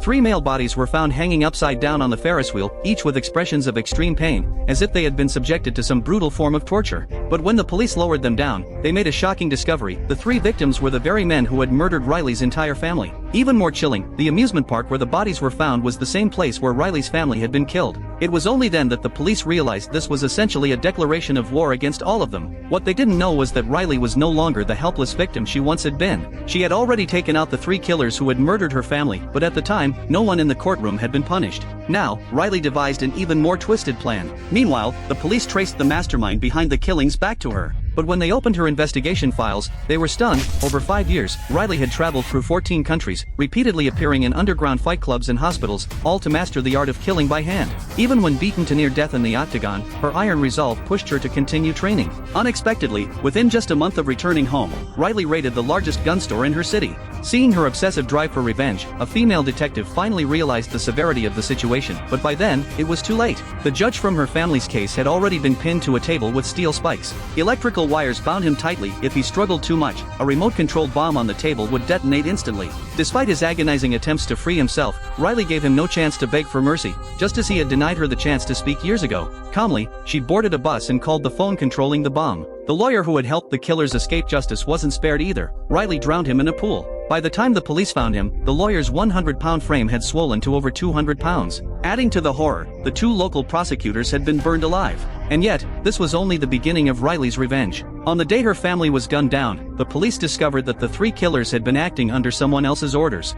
3 male bodies were found hanging upside down on the Ferris wheel, each with expressions of extreme pain, as if they had been subjected to some brutal form of torture. But when the police lowered them down, they made a shocking discovery: the 3 victims were the very men who had murdered Riley's entire family. Even more chilling, the amusement park where the bodies were found was the same place where Riley's family had been killed. It was only then that the police realized this was essentially a declaration of war against all of them. What they didn't know was that Riley was no longer the helpless victim she once had been. She had already taken out the 3 killers who had murdered her family, but at the time, no one in the courtroom had been punished. Now, Riley devised an even more twisted plan. Meanwhile, the police traced the mastermind behind the killings back to her. But when they opened her investigation files, they were stunned. Over 5 years, Riley had traveled through 14 countries, repeatedly appearing in underground fight clubs and hospitals, all to master the art of killing by hand. Even when beaten to near death in the octagon, her iron resolve pushed her to continue training. Unexpectedly, within just a month of returning home, Riley raided the largest gun store in her city. Seeing her obsessive drive for revenge, a female detective finally realized the severity of the situation, but by then, it was too late. The judge from her family's case had already been pinned to a table with steel spikes. Electrical wires bound him tightly. If he struggled too much, a remote-controlled bomb on the table would detonate instantly. Despite his agonizing attempts to free himself, Riley gave him no chance to beg for mercy, just as he had denied her the chance to speak years ago. Calmly, she boarded a bus and called the phone controlling the bomb. The lawyer who had helped the killers escape justice wasn't spared either. Riley drowned him in a pool. By the time the police found him, the lawyer's 100-pound frame had swollen to over 200 pounds. Adding to the horror, the 2 local prosecutors had been burned alive. And yet, this was only the beginning of Riley's revenge. On the day her family was gunned down, the police discovered that the 3 killers had been acting under someone else's orders.